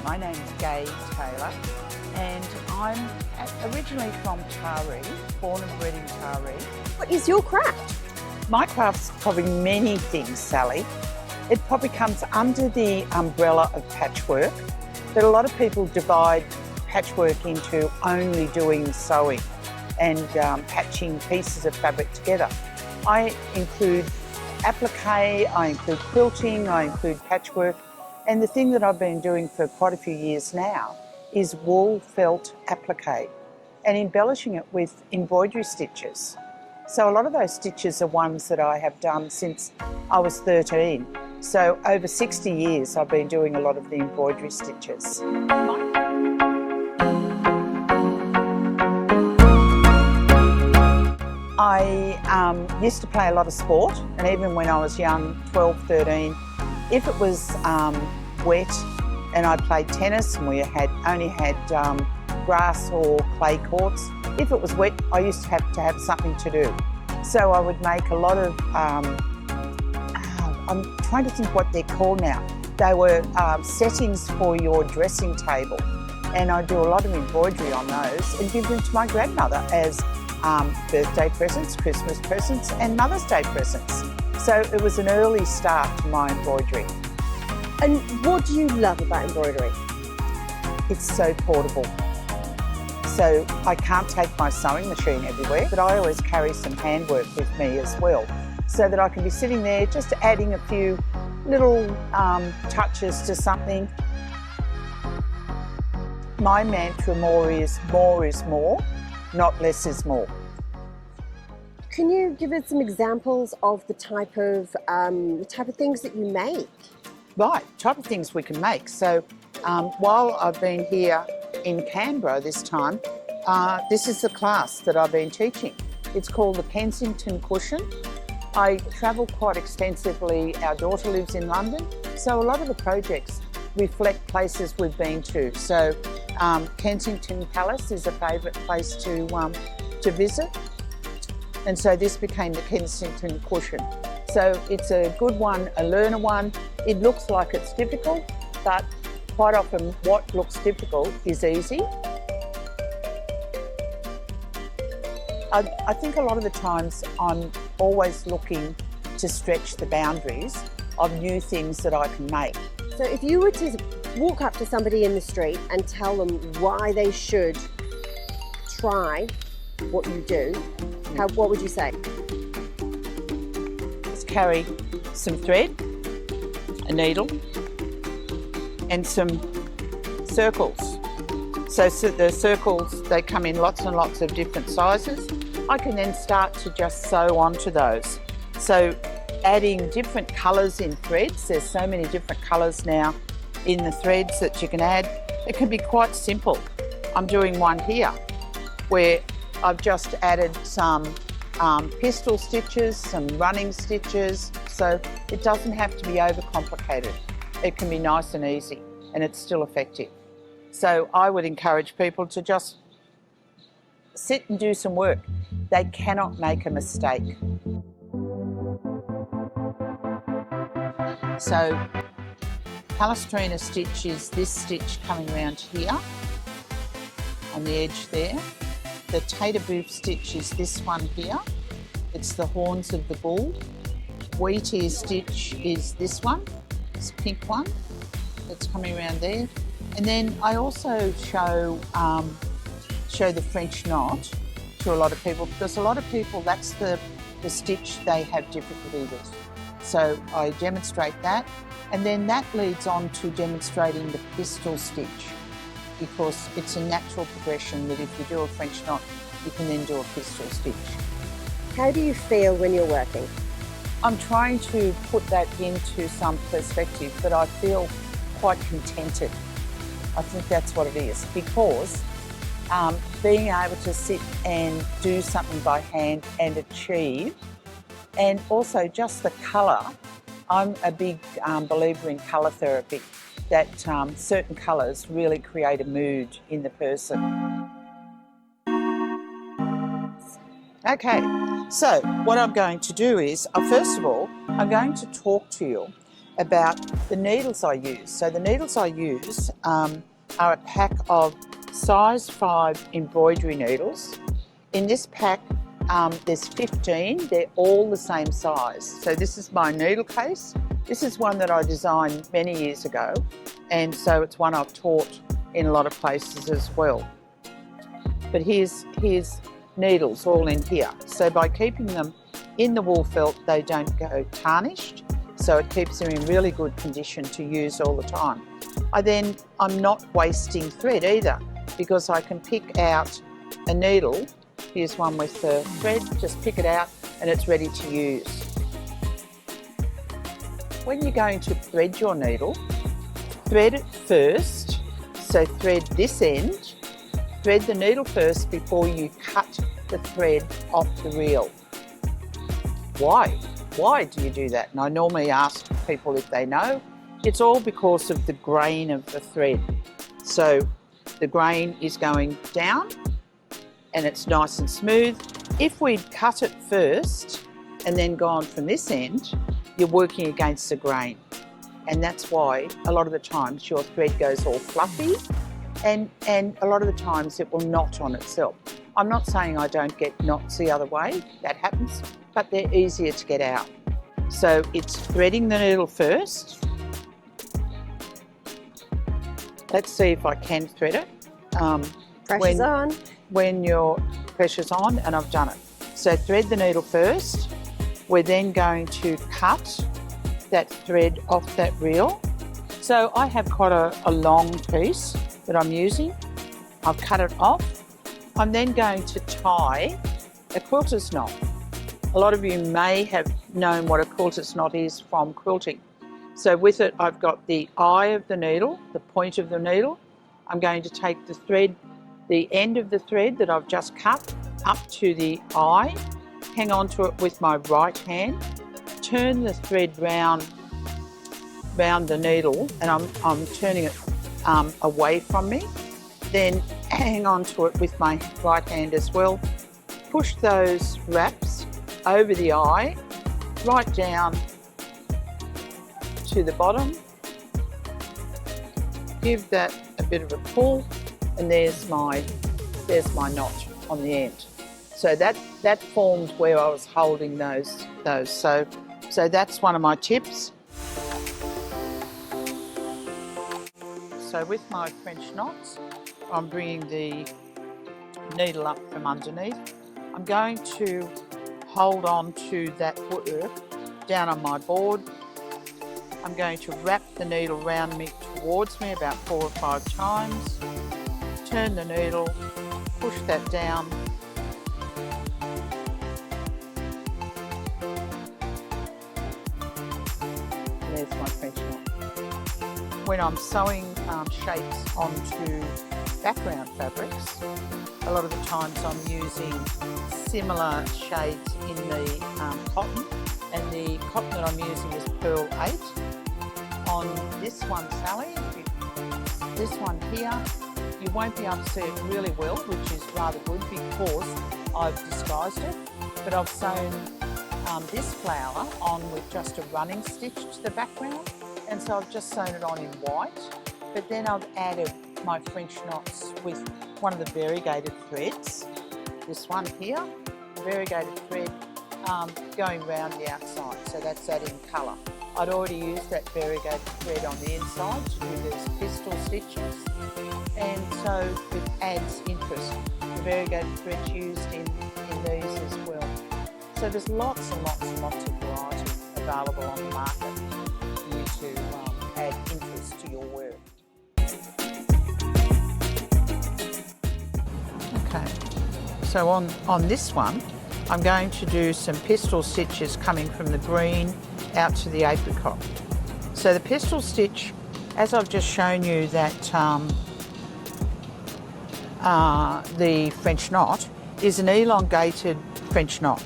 My name's Gai Taylor and I'm originally from Taree, born and bred in Taree. What is your craft? My craft's probably many things, Sally. It probably comes under the umbrella of patchwork, but a lot of people divide patchwork into only doing sewing and patching pieces of fabric together. I include applique, I include quilting, I include patchwork, and the thing that I've been doing for quite a few years now is wool felt applique and embellishing it with embroidery stitches. So a lot of those stitches are ones that I have done since I was 13. So over 60 years I've been doing a lot of the embroidery stitches. I used to play a lot of sport, and even when I was young, 12, 13, if it was wet and I played tennis and we only had grass or clay courts, if it was wet I used to have something to do. So I would make a lot of, I'm trying to think what they're called now. They were settings for your dressing table, and I do a lot of embroidery on those and give them to my grandmother as birthday presents, Christmas presents and Mother's Day presents. So it was an early start to my embroidery. And what do you love about embroidery? It's so portable. So I can't take my sewing machine everywhere, but I always carry some handwork with me as well, so that I can be sitting there just adding a few little touches to something. My mantra more is more, not less is more. Can you give us some examples of the type of things that you make? Right, type of things we can make. So while I've been here in Canberra this time, this is the class that I've been teaching. It's called the Kensington Cushion. I travel quite extensively. Our daughter lives in London, so a lot of the projects reflect places we've been to. So Kensington Palace is a favourite place to visit, and so this became the Kensington Cushion. So it's a good one, a learner one. It looks like it's difficult, but quite often what looks difficult is easy. I think a lot of the times I'm always looking to stretch the boundaries of new things that I can make. So if you were to walk up to somebody in the street and tell them why they should try what you do, what would you say? Just carry some thread, a needle, and some circles. So the circles, they come in lots and lots of different sizes. I can then start to just sew onto those. So adding different colours in threads, there's so many different colours now in the threads that you can add. It can be quite simple. I'm doing one here where I've just added some pistol stitches, some running stitches, so it doesn't have to be overcomplicated. It can be nice and easy, and it's still effective. So I would encourage people to just sit and do some work. They cannot make a mistake. So Palestrina stitch is this stitch coming around here on the edge there. The tater booth stitch is this one here. It's the horns of the bull. Wheat ear stitch is this one, this pink one that's coming around there. And then I also show the French knot to a lot of people, because a lot of people, that's the stitch they have difficulty with. So I demonstrate that, and then that leads on to demonstrating the pistol stitch, because it's a natural progression that if you do a French knot, you can then do a pistol stitch. How do you feel when you're working? I'm trying to put that into some perspective, but I feel quite contented. I think that's what it is, because being able to sit and do something by hand and achieve, and also just the colour. I'm a big believer in colour therapy, that certain colours really create a mood in the person. Okay, so what I'm going to do is, first of all, I'm going to talk to you about the needles I use. So the needles I use are a pack of size 5 embroidery needles. In this pack, there's 15. They're all the same size. So this is my needle case. This is one that I designed many years ago, and so it's one I've taught in a lot of places as well. But here's needles all in here. So by keeping them in the wool felt, they don't go tarnished, so it keeps them in really good condition to use all the time. I'm not wasting thread either, because I can pick out a needle. Here's one with the thread, just pick it out and it's ready to use. When you're going to thread your needle, thread it first. So thread this end, thread the needle first before you cut the thread off the reel. Why? Why do you do that? And I normally ask people if they know. It's all because of the grain of the thread. So the grain is going down and it's nice and smooth. If we'd cut it first and then gone from this end, you're working against the grain. And that's why a lot of the times your thread goes all fluffy and a lot of the times it will knot on itself. I'm not saying I don't get knots the other way, that happens, but they're easier to get out. So it's threading the needle first. Let's see if I can thread it. Pressure's on. When your pressure's on, and I've done it. So thread the needle first. We're then going to cut that thread off that reel. So I have quite a long piece that I'm using. I've cut it off. I'm then going to tie a quilter's knot. A lot of you may have known what a quilter's knot is from quilting. So with it, I've got the eye of the needle, the point of the needle. I'm going to take the thread, the end of the thread that I've just cut up to the eye, hang on to it with my right hand, turn the thread round the needle, and I'm turning it away from me. Then hang on to it with my right hand as well. Push those wraps over the eye, right down to the bottom. Give that a bit of a pull, and there's my knot on the end. So that formed where I was holding those. So that's one of my tips. So with my French knots, I'm bringing the needle up from underneath. I'm going to hold on to that footwork down on my board. I'm going to wrap the needle round me towards me about 4 or 5 times. Turn the needle, push that down. There's my French knot. When I'm sewing shapes onto background fabrics, a lot of the times I'm using similar shades in the cotton, and the cotton that I'm using is Pearl 8. On this one, Sally, this one here, you won't be able to see it really well, which is rather good because I've disguised it, but I've sewn this flower on with just a running stitch to the background, and so I've just sewn it on in white, but then I've added my French knots with one of the variegated threads, this one here, variegated thread going round the outside, so that's adding colour. I'd already used that variegated thread on the inside to do these pistol stitches, and so it adds interest. The variegated thread's used in these as well. So there's lots and lots and lots of variety available on the market for you to add interest to your work. Okay, so on this one, I'm going to do some pistol stitches coming from the green out to the apricot. So the pistol stitch, as I've just shown you that the French knot is an elongated French knot.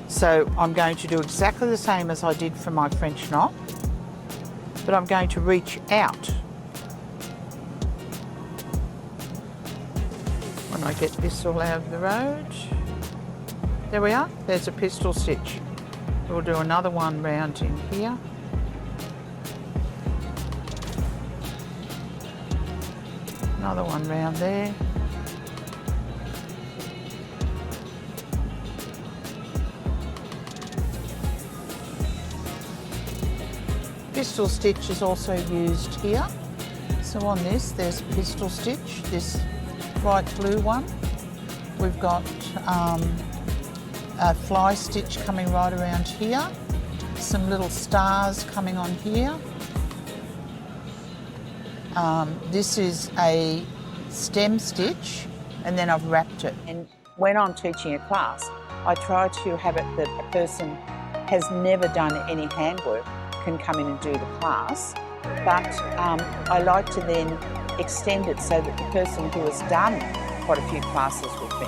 So I'm going to do exactly the same as I did for my French knot, but I'm going to reach out. When I get this all out of the road, there we are, there's a pistol stitch. We'll do another one round in here. Another one round there. Pistol stitch is also used here. So on this, there's a pistol stitch, this bright blue one. We've got a fly stitch coming right around here. Some little stars coming on here. This is a stem stitch, and then I've wrapped it. And when I'm teaching a class, I try to have it that a person has never done any handwork can come in and do the class, but I like to then extend it so that the person who has done quite a few classes with me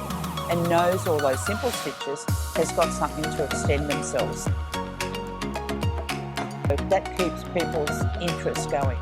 and knows all those simple stitches has got something to extend themselves. That keeps people's interest going.